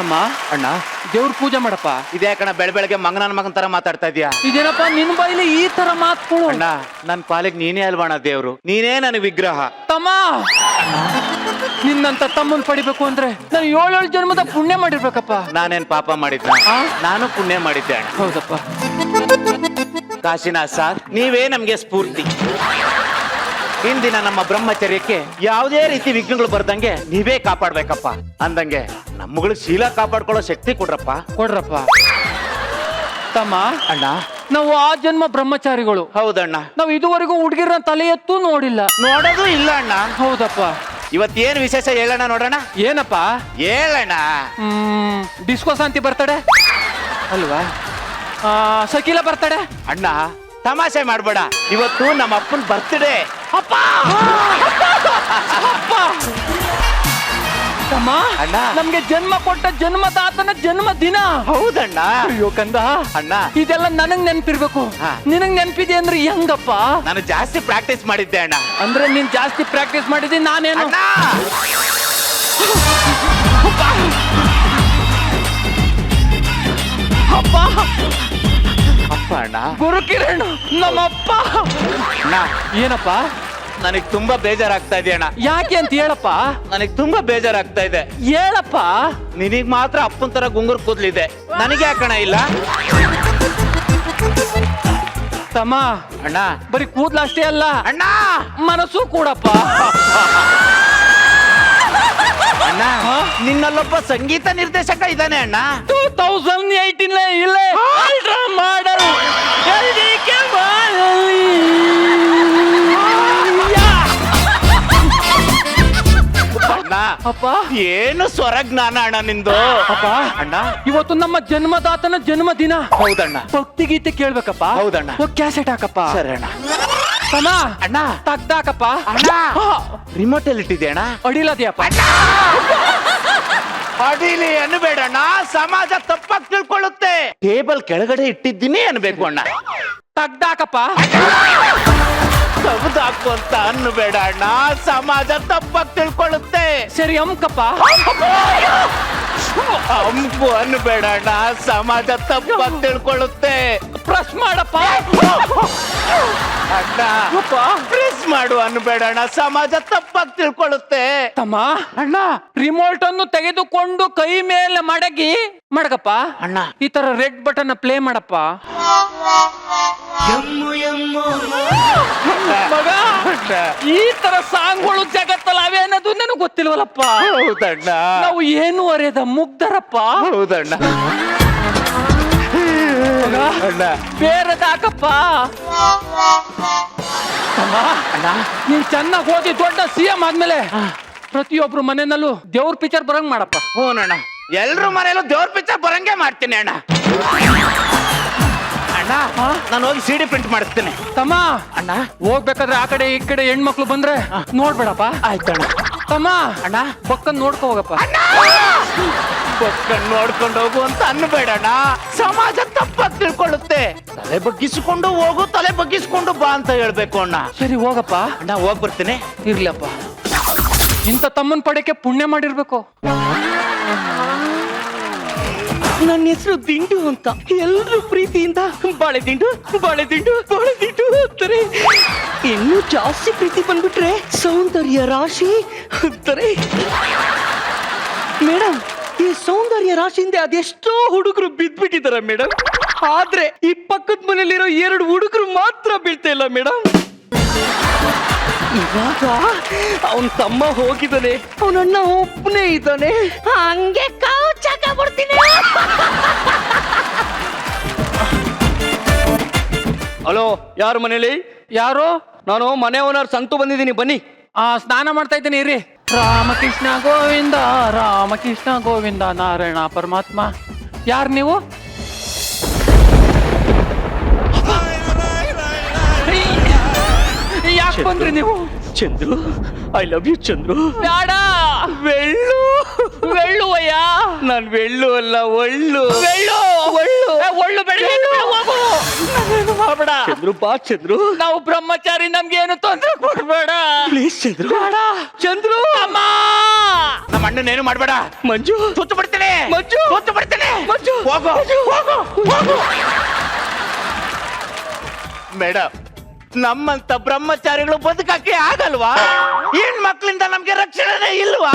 ತಮ್ಮ ಅಣ್ಣ ದೇವ್ರ ಪೂಜೆ ಮಾಡಪ್ಪ. ಇದೇ ಕಣ ಬೆಳಗ್ಗೆ ಮಗನ ಮಗನ್ ತರ ಮಾತಾಡ್ತಾ ಇದೀಯಾ. ಇದೇನಪ್ಪ ನಿನ್ ಬೈಲಿ ಈ ತರ ಮಾತುಗಳು? ಅಣ್ಣ ನನ್ ಪಾಲಿಗೆ ನೀನೇ ಅಲ್ವಾಣ ದೇವ್ರು, ನೀನೇ ನನಗೆ ವಿಗ್ರಹ. ತಮ್ಮ ನಿನ್ನಂತ ತಮ್ಮನ್ ಪಡಿಬೇಕು ಅಂದ್ರೆ ನಾನು 7 ಜನ್ಮದ ಪುಣ್ಯ ಮಾಡಿರ್ಬೇಕಪ್ಪ. ನಾನೇನ್ ಪಾಪ ಮಾಡಿದ್ದ? ನಾನು ಪುಣ್ಯ ಮಾಡಿದ್ದೆ ಅಣ್ಣ. ಹೌದಪ್ಪ. ಕಾಶಿನಾಥ್ ಸರ್, ನೀವೇ ನಮ್ಗೆ ಸ್ಫೂರ್ತಿ. ಇಂದಿನ ನಮ್ಮ ಬ್ರಹ್ಮಚರ್ಯಕ್ಕೆ ಯಾವುದೇ ರೀತಿ ವಿಘ್ನಗಳು ಬರ್ದಂಗೆ ನೀವೇ ಕಾಪಾಡ್ಬೇಕಪ್ಪ. ಅಂದಂಗೆ ನಮ್ಮಗಳು ಶೀಲ ಕಾಪಾಡ್ಕೊಳ್ಳೋ ಶಕ್ತಿ ಕೊಡ್ರಪ್ಪ. ತಮ್ಮ ಅಣ್ಣ ನಾವು ಆ ಜನ್ಮ ಬ್ರಹ್ಮಚಾರಿಗಳು. ಹೌದಣ್ಣ. ನಾವು ಇದುವರೆಗೂ ಹುಡುಗಿರ ತಲೆ ಎತ್ತೂ ನೋಡಿಲ್ಲ. ನೋಡೋದು ಇಲ್ಲ ಅಣ್ಣ. ಹೌದಪ್ಪ. ಇವತ್ತೇನ್ ವಿಶೇಷ ಹೇಳೋಣ ನೋಡೋಣ. ಏನಪ್ಪ ಹೇಳಣ್ಣ. ಡಿಸ್ಕೋ ಶಾಂತಿ ಬರ್ತಡೆ ಅಲ್ವಾ? ಸಕೀಲ ಬರ್ತಡೆ. ಅಣ್ಣ ತಮಾಷೆ ಮಾಡ್ಬೇಡ, ಇವತ್ತು ನಮ್ಮ ಅಪ್ಪನ ಬರ್ತ್ಡೇ. ಅಪ್ಪ ತಮ್ಮ ಅಣ್ಣ ನಮ್ಗೆ ಜನ್ಮ ಕೊಟ್ಟ ಜನ್ಮದಾತನ ಜನ್ಮ ದಿನ. ಹೌದಣ್ಣ. ಅಯ್ಯೋ ಕಂದ ಅಣ್ಣ, ಇದೆಲ್ಲ ನನಗ್ ನೆನ್ಪಿರ್ಬೇಕು. ನಿನಗ್ ನೆನ್ಪಿದೆ ಅಂದ್ರೆ ಹೆಂಗಪ್ಪ? ನಾನು ಜಾಸ್ತಿ ಪ್ರಾಕ್ಟೀಸ್ ಮಾಡಿದ್ದೆ ಅಣ್ಣ. ಅಂದ್ರೆ ನೀನ್ ಜಾಸ್ತಿ ಪ್ರಾಕ್ಟೀಸ್ ಮಾಡಿದಿ, ನಾನೇನು? ಅಪ್ಪ ಅಪ್ಪ ಅಣ್ಣ, ಗುರುಕಿರಣ್ ನಮ್ಮಪ್ಪ. ಅಣ್ಣ ಏನಪ್ಪ? ನನಗ್ ತುಂಬಾ ಬೇಜಾರಾಗ್ತಾ ಇದೆ ಅಣ್ಣ. ಯಾಕೆ ಅಂತ ಹೇಳಪ್ಪ. ನನಗ್ ತುಂಬಾ ಬೇಜಾರಾಗ್ತಾ ಇದೆ. ಹೇಳಪ್ಪ. ನಿನಗ್ ಮಾತ್ರ ಅಪ್ಪನ್ ತರ ಗುಂಗುರ್ ಕೂದ್ಲಿದೆ, ನನಗೆ ಯಾಕಣ ಇಲ್ಲ? ತಮ್ಮ ಅಣ್ಣ ಬರೀ ಕೂದ್ಲ ಅಷ್ಟೇ ಅಲ್ಲ ಅಣ್ಣ, ಮನಸ್ಸು ಕೂಡಪ್ಪ. ಅಣ್ಣ ನಿನ್ನಲ್ಲೊಬ್ಬ ಸಂಗೀತ ನಿರ್ದೇಶಕ ಇದ್ದಾನೆ ಅಣ್ಣ. 2018 ಇಲ್ಲೇ ಅಲ್ಟ್ರಾ ಮಾಡಲ್ ಅಣ್ಣ. ಅಪ್ಪ ಏನು ಸ್ವರಜ್ಞಾನ ಅಣ್ಣ ನಿಂದು. ಅಪ್ಪ ಅಣ್ಣ ಇವತ್ತು ನಮ್ಮ ಜನ್ಮದಾತನ ಜನ್ಮ ದಿನ. ಹೌದಣ್ಣ. ಭಕ್ತಿ ಗೀತೆ ಕೇಳ್ಬೇಕಪ್ಪ. ಹೌದಣ್ಣ. ಕ್ಯಾಸೆಟ್ ಹಾಕಪ್ಪ. ಸರಿ ಅಣ್ಣ. ತಮ್ಮ ಅಣ್ಣ ತಗ್ದಾಕಪ್ಪ. ಅಣ್ಣ ರಿಮೋಟ್ ಎಲ್ಲಿ ಇಟ್ಟಿದೆ ಅಣ್ಣ? ಅಡಿಲದ್ಯಪ್ಪ. ಅಡಿಲಿ ಅನ್ಬೇಡ ಅಣ್ಣ, ಸಮಾಜ ತಪ್ಪಾಗಿ ತಿಳ್ಕೊಳ್ಳುತ್ತೆ. ಟೇಬಲ್ ಕೆಳಗಡೆ ಇಟ್ಟಿದ್ದೀನಿ ಅನ್ಬೇಕು ಅಣ್ಣ. ತಗ್ದಾಕಪ್ಪ. ತಗ್ದಾಕು ಅಂತ ಅನ್ಬೇಡ ಅಣ್ಣ, ಸಮಾಜ ತಪ್ಪಾಗಿ ತಿಳ್ಕೊಳ್ಳುತ್ತೆ. ಸರಿ ಅಮ್ಕಪ್ಪ. ಅಂಬು ಅನ್ಬೇಡ ಅಣ್ಣ, ಸಮಾಜ ತಪ್ಪಾಗಿ ತಿಳ್ಕೊಳ್ಳುತ್ತೆ. ಪ್ರೆಸ್ ಮಾಡಪ್ಪ. ಅಣ್ಣ ಪ್ರೆಸ್ ಮಾಡು ಅನ್ಬೇಡ ಅಣ್ಣ, ಸಮಾಜ ತಪ್ಪಾಗಿ ತಿಳ್ಕೊಳ್ಳುತ್ತೆ. ತಮ್ಮ ಅಣ್ಣ ರಿಮೋಟ್ ಅನ್ನು ತೆಗೆದುಕೊಂಡು ಕೈ ಮೇಲೆ ಮಡಗಪ್ಪ. ಅಣ್ಣ ಈ ತರ ರೆಡ್ ಬಟನ್ ಪ್ಲೇ ಮಾಡಪ್ಪ. ಮಗ ಈ ತರ ಸಾಂಗ್ಗಳು ಜಗತ್ತಲ್ಲ ಅವೇ ಅನ್ನೋದು ನನಗೆ ಗೊತ್ತಿಲ್ವಲ್ಲಪ್ಪ. ಹೌದಣ್ಣ. ನಾವು ಏನು ಅರೆದ ಮುಗ್ಧರಪ್ಪ. ಹೌದಣ್ಣ. ಅಣ್ಣ ಬೇರೆದಾಕಪ್ಪ. ಅಣ್ಣ ನೀನ್ ಚೆನ್ನಾಗಿ ಓದಿ ದೊಡ್ಡ CM ಆದ್ಮೇಲೆ ಪ್ರತಿಯೊಬ್ರು ಮನೆಯಲ್ಲೂ ದೇವ್ರ ಪಿಕ್ಚರ್ ಬರಂಗ್ ಮಾಡಪ್ಪ. ಹ್ಞೂನಣ್ಣ, ಎಲ್ರು ಮನೆಯಲ್ಲೂ ದೇವ್ರ ಪಿಕ್ಚರ್ ಬರಂಗೆ ಮಾಡ್ತೀನಿ ಅಣ್ಣ. ಅಣ್ಣ ನಾನು ಹೋಗಿ CD ಪ್ರಿಂಟ್ ಮಾಡಿಸ್ತೇನೆ. ತಮ್ಮ ಅಣ್ಣ ಹೋಗ್ಬೇಕಾದ್ರೆ ಆ ಕಡೆ ಈ ಕಡೆ ಹೆಣ್ಮಕ್ಳು ಬಂದ್ರೆ ನೋಡ್ಬೇಡಪ್ಪ. ಆಯ್ತಣ್ಣ. ತಮ್ಮ ಅಣ್ಣ ಪಕ್ಕನ್ ನೋಡ್ಕೊ ಹೋಗಪ್ಪ. ಪಕ್ಕನ್ ನೋಡ್ಕೊಂಡು ಹೋಗು ಅಂತ ಅನ್ಬೇಡ ಅಣ್ಣ, ಸಮಾಜ ತಪ್ಪಾಗಿ ತಿಳ್ಕೊಳ್ಳುತ್ತೆ. ತಲೆ ಬಗ್ಗಿಸಿಕೊಂಡು ಹೋಗು, ತಲೆ ಬಗ್ಗಿಸಿಕೊಂಡು ಬಾ ಅಂತ ಹೇಳ್ಬೇಕು ಅಣ್ಣ. ಸರಿ ಹೋಗಪ್ಪ. ಅಣ್ಣ ಹೋಗ್ ಬರ್ತೀನಿ. ಇರ್ಲಪ್ಪ, ಇಂಥ ತಮ್ಮನ್ ಪಡೆಕೆ ಪುಣ್ಯ ಮಾಡಿರ್ಬೇಕು. ನನ್ನ ಹೆಸರು ದಿಂಡು ಅಂತ. ಎಲ್ರು ಪ್ರೀತಿಯಿಂದ ಬಾಳೆ ದಿಂಡು ಬಾಳೆ ದಿಂಡು ಬಾಳೆ ದಿಂಡು ಅಂತಾರೆ. ಇನ್ನು ಜಾಸ್ತಿ ಪ್ರೀತಿ ಬಂದ್ಬಿಟ್ರೆ ಸೌಂದರ್ಯ ರಾಶಿ ಅಂತಾರೆ. ಮೇಡಮ್, ಈ ಸೌಂದರ್ಯ ರಾಶಿಯಿಂದ ಅದೆಷ್ಟೋ ಹುಡುಗರು ಬಿದ್ದ್ಬಿಟ್ಟಿದ್ದಾರೆ ಮೇಡಮ್. ಆದ್ರೆ ಈ ಪಕ್ಕದ ಮನೇಲಿರೋ 2 ಹುಡುಗರು ಮಾತ್ರ ಬೀಳ್ತಾ ಇಲ್ಲ ಮೇಡಮ್. ಇವಾಗ ಅವನ್ ತಮ್ಮ ಹೋಗಿದ್ದಾನೆ, ಅವನಣ್ಣ ಒಬ್ಬನೇ ಇದ್ದಾನೆ. ಹಂಗೆ ಕೌಚಾಕಬಿಡ್ತೀನಿ. ಹಲೋ, ಯಾರು ಮನೇಲಿ? ಯಾರು? ನಾನು ಮನೆ ಓನರ್ ಸಂತು ಬಂದಿದ್ದೀನಿ, ಬನ್ನಿ. ಸ್ನಾನ ಮಾಡ್ತಾ ಇದ್ದೀನಿ ಇರಿ. ರಾಮಕೃಷ್ಣ ಗೋವಿಂದ ರಾಮಕೃಷ್ಣ ಗೋವಿಂದ ನಾರಾಯಣ ಪರಮಾತ್ಮ. ಯಾರು ನೀವು? ಯಾಕೆ ಬಂದ್ರಿ ನೀವು? Chandru, I love you Chandru. ಬೇಡ. ವೆಳ್ಳು ವೆಳ್ಳುವಯ್ಯ. ನಾನ್ ವೆಳ್ಳು ಅಲ್ಲ, ಒಳ್ಳು. ವೆಳ್ಳು. ಒಳ್ಳು ಒಳ್ಳು ಬೇಡ. ಹೋಗು. ಏನು ಮಾಡ್ಬೇಡ ಚಂದ್ರು ಬಾ ಚಂದ್ರು. ನಾವು ಬ್ರಹ್ಮಚಾರಿ, ನಮ್ಗೆ ಏನು ತೊಂದ್ರೆ ಕೊಡ್ಬೇಡ. ಪ್ಲೀಸ್ ಚಂದ್ರು. ಬೇಡ. ಚಂದ್ರು. ಅಮ್ಮ, ನಮ್ಮ ಅಣ್ಣನೇನು ಮಾಡ್ಬೇಡ. ಮಂಜು. ಸುತ್ತು ಬಿಡ್ತೇನೆ. ಮಂಜು. ಸುತ್ತು ಬಿಡ್ತೇನೆ. ಮಂಜು. ಹೋಗು ಹೋಗು ಹೋಗು. ಮೇಡಮ್, ನಮ್ಮಂತ ಬ್ರಹ್ಮಚಾರಿಗಳು ಬದುಕಕ್ಕೆ ಆಗಲ್ವಾ? ಹೆಣ್ ಮಕ್ಳಿಂದ ನಮ್ಗೆ ರಕ್ಷಣೆ ಇಲ್ವಾ?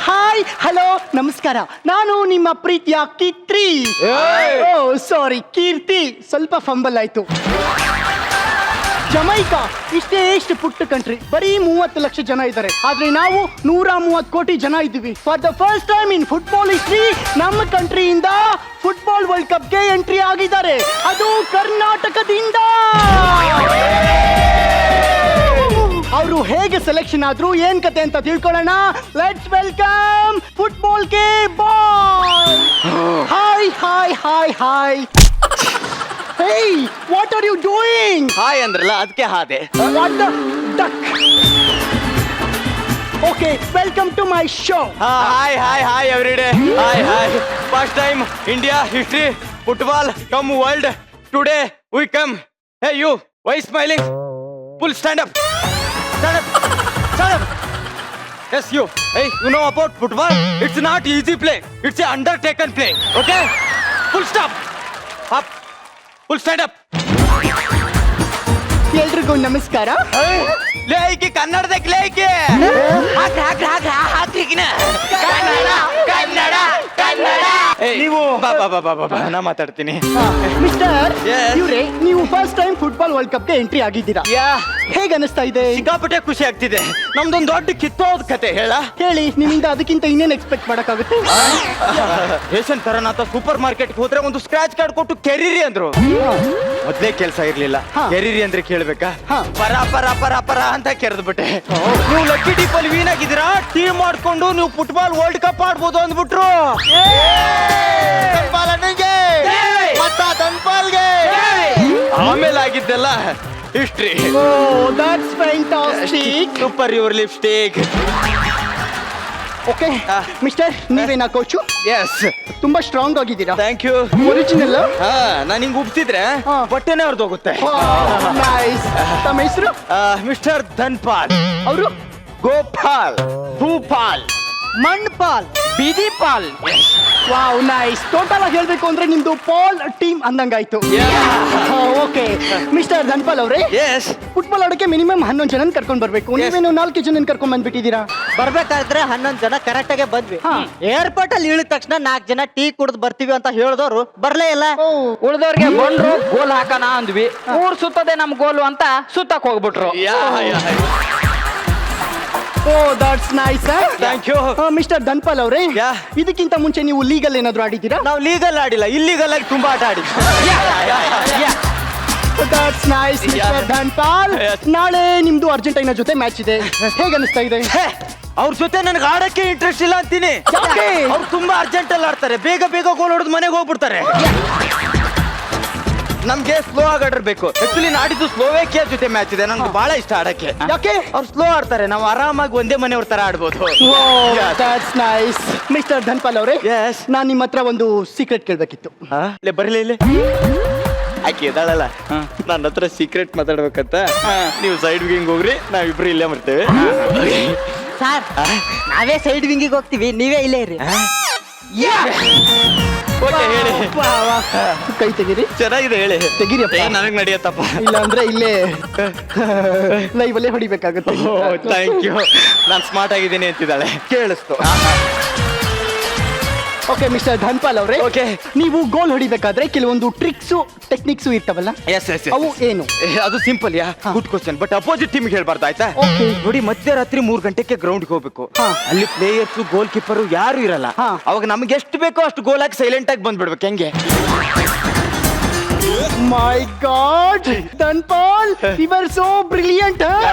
ಹಾಯ್, ಹಲೋ, ನಮಸ್ಕಾರ. ನಾನು ನಿಮ್ಮ ಪ್ರೀತಿಯ ಕಿತ್ರಿ. ಓ ಸಾರಿ, ಕೀರ್ತಿ. ಸ್ವಲ್ಪ ಫಂಬಲ್ ಆಯ್ತು. ಜಮೈಕಾ ಇಷ್ಟು ಪುಟ್ಟ ಕಂಟ್ರಿ, ಬರೀ 30 ಲಕ್ಷ ಜನ ಇದ್ದಾರೆ. ಆದ್ರೆ ನಾವು 130 ಕೋಟಿ ಜನ ಇದ್ದೀವಿ. For the first time in football history ನಮ್ಮ ಕಂಟ್ರಿಯಿಂದ ಫುಟ್ಬಾಲ್ ವರ್ಲ್ಡ್ ಕಪ್ಗೆ ಎಂಟ್ರಿ ಆಗಿದ್ದಾರೆ. ಅದು ಕರ್ನಾಟಕದಿಂದ. ಅವರು ಹೇಗೆ ಸೆಲೆಕ್ಷನ್ ಆದ್ರು, ಏನ್ ಕತೆ ಅಂತ ತಿಳ್ಕೊಳ್ಳೋಣ. ಲೆಟ್ಸ್ ವೆಲ್ಕಮ್ ಫುಟ್ಬಾಲ್ ಗೆ boy. Hi hi hi hi. Hey, what are you doing? Hi ಅಂದ್ರಲ್ಲ ಅದಕ್ಕೆ ಹಾದೆ. What the duck? Okay, welcome to my show. Hi hi hi everyday. Hi hi. First time India history football come world. Today we come. Hey you, why smiling? Full stand up. Stand up. Stand up. Yes you. Hey, you know about football? It's not easy play. It's a undertaken play. Okay? Full stop. Up. Full stand up. ಎಲ್ರಿಗೂ ನಮಸ್ಕಾರ. ಲೇಕಿ ಕನ್ನಡದಾಗ ಲೇಕಿ. ಕನ್ನಡ ಕನ್ನಡ ಕನ್ನಡ. ನೀವು ಬಾ ಬಾ ಬಾ ಬಾ ಬಾ, ನಾ ಮಾತಾಡ್ತೀನಿ. Mister, Yes. ಇವ್ರೆ, ನೀವು ಫಸ್ಟ್ ಟೈಮ್ ಫುಟ್ಬಾಲ್ ವರ್ಲ್ಡ್ ಕಪ್ಗೆ ಎಂಟ್ರಿ ಆಗಿದ್ದೀರಾ. ಹೇಗೆ ಅನಿಸ್ತಾ ಇದೆ? ಸಿಕ್ಕಾಪಟ್ಟೆ ಖುಷಿ ಆಗ್ತಿದೆ. ನಮ್ದೊಂದು ದೊಡ್ಡ ಕಿತ್ತೋದ್ ಕತೆ ಹೇಳ. ಹೇಳಿ, ನಿಮ್ಮಿಂದ ಅದಕ್ಕಿಂತ ಇನ್ನೇನು ಎಕ್ಸ್ಪೆಕ್ಟ್ ಮಾಡಕ್ಕಾಗುತ್ತೆ? ರೇಷನ್ ತರನಾಥ ಸೂಪರ್ ಮಾರ್ಕೆಟ್ ಹೋದ್ರೆ ಒಂದು ಸ್ಕ್ರಾಚ್ ಕಾರ್ಡ್ ಕೊಟ್ಟು ಕೆರೀರಿ ಅಂದ್ರು. ಮೊದ್ಲೇ ಕೆಲ್ಸ ಇರ್ಲಿಲ್ಲ. ಹಾ. ಕೆರೀರಿ ಅಂದ್ರೆ ಕೇಳ್ಬೇಕಾ? ಹಾ. ಪರ ಪರ ಪರ ಪರ ಅಂತ ಕೆರೆದ್ಬಿಟ್ಟೆ. ನೀವು ಲಕ್ಕಿ ಡೀಪ್ ಅಲ್ಲಿ ವೀನ್ ಆಗಿದ್ದೀರಾ, ಟೀಮ್ ಮಾಡ್ಕೊಂಡು ನೀವು ಫುಟ್ಬಾಲ್ ವರ್ಲ್ಡ್ ಕಪ್ ಆಡ್ಬೋದು ಅಂದ್ಬಿಟ್ರು. ಆಮೇಲೆ ಆಗಿದ್ದೆಲ್ಲ history. Oh, that's fantastic. Super your lipstick. Okay mister, ನೀವೇನಾ ಕೋಚು? ಎಸ್, ತುಂಬಾ ಸ್ಟ್ರಾಂಗ್ ಆಗಿದ್ದೀರಾ. Thank you. ಒರಿಜಿನಲ್. ನಾನು ಹಿಂಗ್ ಉಬ್ಸಿದ್ರೆ ಹಾ. ಬಟ್ಟೆನೇ ಹೊರದೋಗುತ್ತೆ. ನೈಸ್. ತಮ್ಮ ಹೆಸರು? ಮಿಸ್ಟರ್ ಧನ್ಪಾಲ್. ಅವರು ಗೋಪಾಲ್. ಭೂಪಾಲ್. ಮಣ್ಪಾಲ್. ಬೀದಿ ಪಾಲ್. Wow, nice. ಟೋಟಲ್ ಆಗಿ ಹೇಳ್ಬೇಕು ಅಂದ್ರೆ ನಿಮ್ದು ಪಾಲ್ ಟೀಮ್ ಅಂದಂಗಾಯ್ತು. ಓಕೆ ಮಿಸ್ಟರ್ ಧನ್ಪಾಲ್ ಅವರೇ, ಎಸ್. ಫುಟ್ಬಾಲ್ ಆಡೋಕೆ ಮಿನಿಮಮ್ 11 ಜನ ಕರ್ಕೊಂಡ್ ಬರ್ಬೇಕು. ನೀವೇನು 4 ಜನ ಕರ್ಕೊಂಡ್ ಬಂದ್ಬಿಟ್ಟಿದ್ದೀರಾ. ಬರ್ಬೇಕಾದ್ರೆ 11 ಜನ ಕರೆಕ್ಟ್ ಆಗಿ ಬಂದ್ವಿ. ಹಾ. ಏರ್ಪೋರ್ಟ್ ಅಲ್ಲಿ ಇಳಿದ ತಕ್ಷಣ 4 ಜನ ಟೀ ಕುಡ್ದು ಬರ್ತೀವಿ ಅಂತ ಹೇಳಿದವರು ಬರ್ಲೇ ಇಲ್ಲ. ಉಳ್ದವ್ರಿಗೆ ಬಂದ್ರು ಗೋಲ್ ಹಾಕೋಣ ಅಂದ್ವಿ. ಊರ್ ಸುತ್ತದೆ ನಮ್ ಗೋಲು ಅಂತ ಸುತ್ತಕ್ ಹೋಗ್ಬಿಟ್ರು. Oh, that's nice. Thank you. Mister Dhanpal ಅವರೇ, Yeah. ಇದಕ್ಕಿಂತ ಮುಂಚೆ ನೀವು ಲೀಗಲ್ ಏನಾದ್ರು ಆಡಿದ್ದೀರಾ? ನಾವು ಲೀಗಲ್ ಆಡಿಲ್ಲ, ಇಲ್ಲೀಗಲ್ ಆಗಿ ತುಂಬಾ ಆಟ ಆಡಿ. That's nice mister Dhanpal. Yes. ನಾಳೆ ನಿಮ್ದು ಅರ್ಜೆಂಟೈನಾ ಜೊತೆ ಮ್ಯಾಚ್ ಇದೆ. ಹೇಗೆ ಅನಿಸ್ತಾ ಇದೆ? ಅವ್ರ ಜೊತೆ ನನಗೆ ಆಡಕ್ಕೆ ಇಂಟ್ರೆಸ್ಟ್ ಇಲ್ಲ ಅಂತೀನಿ. ಯಾಕೆ? ಅವ್ರು ತುಂಬಾ ಅರ್ಜೆಂಟ್ ಅಲ್ಲಿ ಆಡ್ತಾರೆ, ಬೇಗ ಬೇಗ ಗೋಲ್ ಹೊಡೆದು ಮನೆಗೆ ಹೋಗ್ಬಿಡ್ತಾರೆ. ನಮ್ಗೆ ಸ್ಲೋ ಆಗಿ ಆಡಿರ್ಬೇಕು. ಆಕ್ಚುಲಿ ನಾಡಿದ್ದು ಸ್ಲೋವೇಕಿಯಾ ಜೊತೆ ಮ್ಯಾಚ್ ಇದೆ, ನನ್ಗೆ ಬಹಳ ಇಷ್ಟ ಆಡಕ್ಕೆ. ಯಾಕೆ? ಅವ್ರು ಸ್ಲೋ ಆಡ್ತಾರೆ, ನಾವು ಆರಾಮಾಗಿ ಒಂದೇ ಮನೆಯವ್ರ ತರ ಆಡ್ಬೋದು. ದಟ್ಸ್ ನೈಸ್ ಮಿಸ್ಟರ್ ಧನ್ಪಾಲ್ ಅವರೇ. Yes. ನಾನು ನಿಮ್ಮ ಹತ್ರ ಒಂದು ಸೀಕ್ರೆಟ್ ಕೇಳಬೇಕಿತ್ತು. ಬರಲಿ ಇಲ್ಲಿ. ಆಕೆ ಎದಾಳಲ್ಲ, ನನ್ನ ಹತ್ರ ಸೀಕ್ರೆಟ್ ಮಾತಾಡ್ಬೇಕಂತ. ನೀವು ಸೈಡ್ ವಿಂಗ್ ಹೋಗ್ರಿ, ನಾವಿಬ್ರು ಇಲ್ಲೇ ಬರ್ತೇವೆ. ಸರ್, ನಾವೇ ಸೈಡ್ ವಿಂಗಿಗೆ ಹೋಗ್ತೀವಿ, ನೀವೇ ಇಲ್ಲೇ ಇರಿ. ಓಕೆ, ಹೇಳಿ. ಕೈ ತೆಗೀರಿ. ಚೆನ್ನಾಗಿದೆ, ಹೇಳಿ. ತೆಗೀರಿಯಪ್ಪ. ನನಗ್ ನಡೆಯತ್ತಪ್ಪ. ಇಲ್ಲ ಅಂದ್ರೆ ಇಲ್ಲೇ ಲೈವ್ ಅಲ್ಲೇ ಹೊಡಿಬೇಕಾಗುತ್ತೆ. Thank you. ನಾನು ಸ್ಮಾರ್ಟ್ ಆಗಿದ್ದೀನಿ ಅಂತಿದ್ದಾಳೆ, ಕೇಳಿಸ್ತು. ಓಕೆ ಮಿಸ್ಟರ್ ಧನ್ಪಾಲ್ ಅವರೇ, Okay. ನೀವು ಗೋಲ್ ಹೊಡಿಬೇಕಾದ್ರೆ ಕೆಲವೊಂದು ಟ್ರಿಕ್ಸು ಟೆಕ್ನಿಕ್ಸು ಇರ್ತಾವಲ್ಲ, ಎಸ್ ಎಸ್ ಅವು ಏನು? ಅದು simple yeah. Good question, but opposite team ಹೇಳ್ಬಾರ್ದು, ಆಯ್ತಾ? Okay. ನೋಡಿ, ಮಧ್ಯರಾತ್ರಿ 3 ಗಂಟೆಗೆ ಗ್ರೌಂಡ್ಗೆ ಹೋಗ್ಬೇಕು. ಹಾ. ಅಲ್ಲಿ ಪ್ಲೇಯರ್ಸ್ ಗೋಲ್ ಕೀಪರ್ ಯಾರು ಇರಲ್ಲ. ಹಾ. ಅವಾಗ ನಮ್ಗೆ ಎಷ್ಟು ಬೇಕೋ ಅಷ್ಟು ಗೋಲ್ ಹಾಕಿ ಸೈಲೆಂಟ್ ಆಗಿ ಬಂದ್ಬಿಡ್ಬೇಕು. ಹೆಂಗೆ? My god, Dhanpal, you are so brilliant.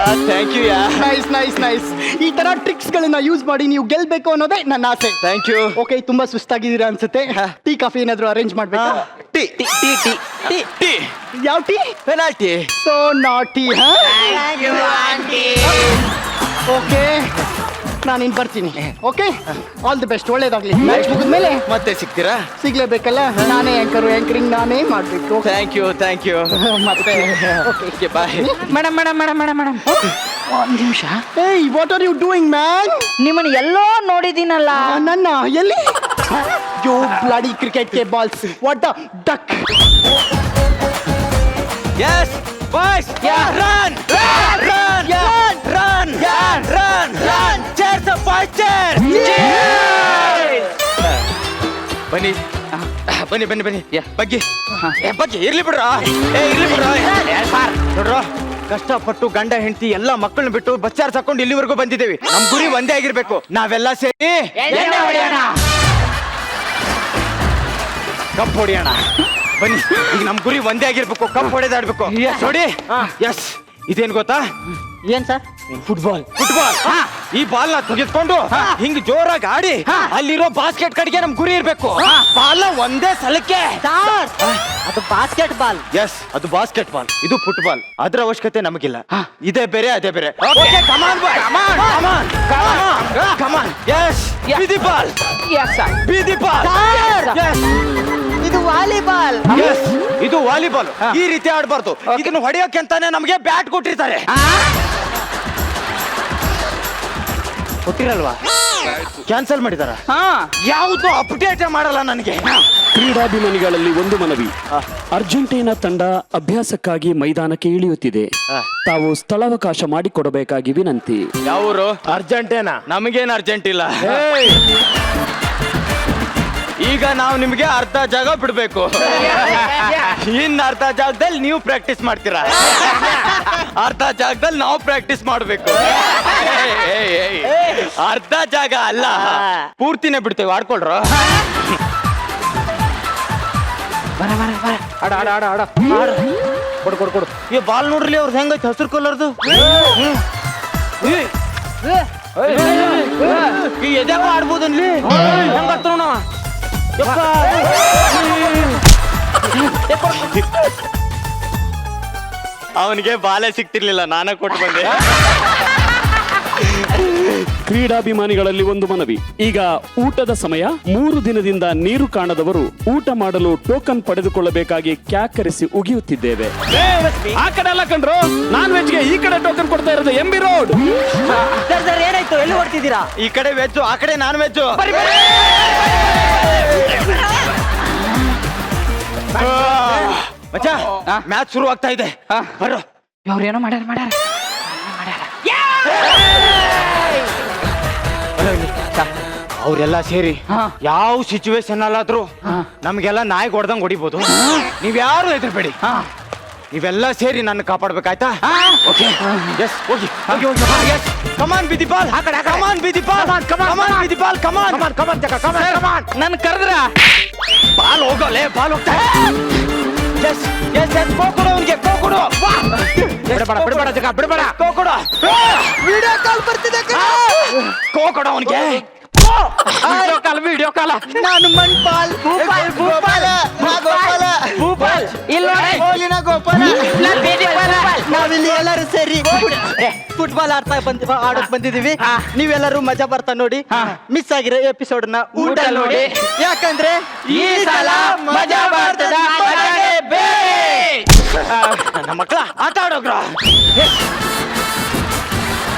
Thank you yeah. Nice nice nice. ಈ ತರ ಟ್ರಿಕ್ಸ್ ಗಳನ್ನ ಯೂಸ್ ಮಾಡಿ ನೀವು ಗೆಲ್ಬೇಕು ಅನ್ನೋದೇ ನನ್ನ ಆಸೆ. Thank you. ಓಕೆ, ತುಂಬಾ ಸುಸ್ತಾಗಿದ್ದೀರಾ ಅನ್ಸುತ್ತೆ. ಟೀ ಕಾಫಿ ಏನಾದ್ರು ಅರೇಂಜ್ ಮಾಡ್ಬೇಕಾ? Tea tea tea tea tea tea ಯಾವ tea? Penalty. So naughty. Okay, ನಾನು ಇನ್ ಬರ್ತೀನಿ ಓಕೆ ಆಲ್ ದಿ ಬೆಸ್ಟ್ ಒಳ್ಳೇದಾಗ್ಲಿ ಮ್ಯಾಚ್ ಮುಗಿದ್ಮೇಲೆ ಮತ್ತೆ ಸಿಗ್ತೀರಾ? ಸಿಗ್ಲೇಬೇಕಲ್ಲ ನಾನೇ ಆಂಕರಿಂಗ್ ನಾನೇ ಮಾಡ್ಬೇಕು ಥ್ಯಾಂಕ್ ಯು ಮತ್ತೆ ಓಕೆ ಬಾಯ್. ಮೇಡಮ್ ಒಂದ್ ನಿಮಿಷ ಏಯ್ what are you doing man ನಿಮ್ಮನ್ನ ಎಲ್ಲೋ ನೋಡಿದೀನಲ್ಲ ನನ್ನ ಎಲ್ಲಿ ಯು ಬ್ಲಡಿ ಕ್ರಿಕೆಟ್ ಕೆ balls what the duck Yes, boys. Yeah. Run. Cheers up, boys. Cheers. ಬನ್ನಿ ಬಗ್ಗೆ ಇರ್ಲಿ ಬಿಡ್ರ ನೋಡ್ರ ಕಷ್ಟಪಟ್ಟು ಗಂಡ ಹೆಂಡತಿ ಎಲ್ಲ ಮಕ್ಕಳನ್ನ ಬಿಟ್ಟು ಬಚ್ಚಾರ್ ಸಾಕೊಂಡು ಇಲ್ಲಿವರೆಗೂ ಬಂದಿದ್ದೇವೆ. ನಮ್ ಗುರಿ ಒಂದೇ ಆಗಿರ್ಬೇಕು. ನಾವೆಲ್ಲ ಸೇರಿ ಕಪ್ ಹೊಡಿಯೋಣ. ಬನ್ನಿ, ಈಗ ನಮ್ ಗುರಿ ಒಂದೇ ಆಗಿರ್ಬೇಕು. ಕಪ್ ಹೊಡೆದಾಡ್ಬೇಕು ನೋಡಿ. ಎಸ್, ಇದೇನ್ ಗೊತ್ತಾ? ಏನ್ ಸರ್ ಫುಟ್ಬಾಲ್ ಈ ಬಾಲ್ ನ ತೆಗೆದುಕೊಂಡು ಹಿಂಗ್ ಜೋರಾಗಿ ಆಡಿ ಅಲ್ಲಿರೋ ಬಾಸ್ಕೆಟ್ ಕಡೆಗೆ ನಮ್ ಗುರಿ ಇರ್ಬೇಕು. ಬಾಲ್ ಒಂದೇ ಸಲಕ್ಕೆ. ಸರ್ ಅದು ಬಾಸ್ಕೆಟ್ ಬಾಲ್. ಎಸ್, ಅದು ಬಾಸ್ಕೆಟ್ ಬಾಲ್, ಇದು ಫುಟ್ಬಾಲ್. ಅದ್ರ ಅವಶ್ಯಕತೆ ನಮಗಿಲ್ಲ. ಇದೇ ಬೇರೆ ಅದೇ ಬೇರೆ. ಬೀದಿ ಬಾಲ್. ಇದು ವಾಲಿಬಾಲ್. ಇದು ವಾಲಿಬಾಲ್. ಈ ರೀತಿ ಆಡ್ಬಾರ್ದು. ಇದನ್ನು ಹೊಡೆಯೋಕೆ ಅಂತಾನೆ ನಮಗೆ ಬ್ಯಾಟ್ ಕೊಟ್ಟಿರ್ತಾರೆ. ಕೊಟ್ಟಿರಲ್ವಾ? ಕ್ಯಾನ್ಸಲ್ ಮಾಡಿದಾರ? ಯಾವುದು ಅಪ್ಡೇಟ್ ಮಾಡಲ್ಲ ನನಗೆ. ಕ್ರೀಡಾಭಿಮಾನಿಗಳಲ್ಲಿ ಒಂದು ಮನವಿ. ಅರ್ಜೆಂಟೀನಾ ತಂಡ ಅಭ್ಯಾಸಕ್ಕಾಗಿ ಮೈದಾನಕ್ಕೆ ಇಳಿಯುತ್ತಿದೆ. ತಾವು ಸ್ಥಳಾವಕಾಶ ಮಾಡಿಕೊಡಬೇಕಾಗಿ ವಿನಂತಿ. ಯಾವರು? ಅರ್ಜೆಂಟೀನಾ. ನಮಗೇನು ಅರ್ಜೆಂಟ್ ಇಲ್ಲ. ಈಗ ನಾವು ನಿಮ್ಗೆ ಅರ್ಧ ಜಾಗ ಬಿಡ್ಬೇಕು. ಇನ್ ಅರ್ಧ ಜಾಗದಲ್ಲಿ ನೀವು ಪ್ರಾಕ್ಟೀಸ್ ಮಾಡ್ತೀರಾ, ಅರ್ಧ ಜಾಗದಲ್ಲಿ ನಾವು ಪ್ರಾಕ್ಟೀಸ್ ಮಾಡ್ಬೇಕು. ಅರ್ಧ ಜಾಗ ಅಲ್ಲ, ಪೂರ್ತಿನೇ ಬಿಡ್ತೇವೆ. ಆಡ್ಕೊಳ್ರ. ಕೊಡು. ಈ ಬಾಲ್ ನೋಡ್ರಿ ಅವ್ರದ್ದು ಹೆಂಗೈತೆ, ಹಸಿರು ಕಲರ್ದು. ಈ ಎದೆ ಆಡ್ಬೋದನ್ಲಿ ಹೆಂಗ ಅವನಿಗೆ ಬಾಲೆ ಸಿಕ್ತಿರ್ಲಿಲ್ಲ, ನಾನೇ ಕೊಟ್ಟು ಬಂದೆ. ಕ್ರೀಡಾಭಿಮಾನಿಗಳಲ್ಲಿ ಒಂದು ಮನವಿ. ಈಗ ಊಟದ ಸಮಯ. 3 ದಿನದಿಂದ ನೀರು ಕಾಣದವರು ಊಟ ಮಾಡಲು ಟೋಕನ್ ಪಡೆದುಕೊಳ್ಳಬೇಕಾಗಿ ಕ್ಯಾಕರಿಸಿ ಉಗಿಯುತ್ತಿದ್ದೇವೆ. ಆ ಕಡೆ ಎಲ್ಲ ಕಂಡ್ರು, ನಾನ್ ವೆಜ್ಗೆ ಈ ಕಡೆ ಟೋಕನ್ ಕೊಡ್ತಾ ಇರೋದು MB ರೋಡ್. ಸರ್ ಏನಾಯ್ತು, ಎಲ್ಲಿ ಹೊಡ್ತಿದ್ದೀರಾ? ಈ ಕಡೆ ವೆಜ್, ಆ ಕಡೆ ನಾನ್ ವೆಜ್. ಮಚ್ಚ, ಮ್ಯಾಚ್ ಶುರು ಆಗ್ತಾ ಇದೆ. ಬರೋ. ಅವ್ರೇನೋ ಮಾಡ್ಯಾರ. ಅವರೆಲ್ಲ ಸೇರಿ ಯಾವ ಸಿಚುವೇಶನ್ ಅಲ್ಲಾದ್ರೂ ನಮ್ಗೆಲ್ಲ ನಾಯಿ ಹೊಡೆದಂಗ್ ಹೊಡಿಬೋದು. ನೀವ್ಯಾರು ಹೆದರ್ಬೇಡಿ. ನೀವೆಲ್ಲ ಸೇರಿ ನನ್ನ ಕಾಪಾಡ್ಬೇಕಾಯ್ತಾ? ಓಕೆ. ಎಸ್, ಹೋಗಿ. ಕಮಾನ್ ಬಿದಿ ಬಾಲ್. ಕಮಾನ್ ಬಿದಿ ಬಾಲ್. ನನ್ ಕರೆದ್ರ ಬಾಲ್ ಹೋಗಲೇ, ಬಾಲ್ ಹೋಗ್ತಾ. ಎಸ್, ಕೊಡು ಅವನಿಗೆ, ಕೊಡು. ಬಿಡಬೇಡ ಜಗ, ಬಿಡಬೇಡ. ವಿಡಿಯೋ ಕಾಲ್ ಬರ್ತಿದೆ. ಕೊಡು ಅವನಿಗೆ. ವಿಡಿಯೋ ಕಾಲ. ನಾನು ಮಣ್ಪಾಲ್ ನಾವಿಲ್ಲಿ ಎಲ್ಲರೂ ಸೇರಿ ಫುಟ್ಬಾಲ್ ಆಡೋಕ್ ಬಂದಿದೀವಿ. ನೀವೆಲ್ಲರೂ ಮಜಾ ಬರ್ತಾ ನೋಡಿ. ಮಿಸ್ ಆಗಿರೋ ಎಪಿಸೋಡ್ ನ ಊಟ ನೋಡಿ, ಯಾಕಂದ್ರೆ ಈ ಸಲ ಮಜಾ ಬರ್ತದ. ನಮ್ಮ ಮಕ್ಕಳ ಆಟ ಆಡೋಗ್ರ.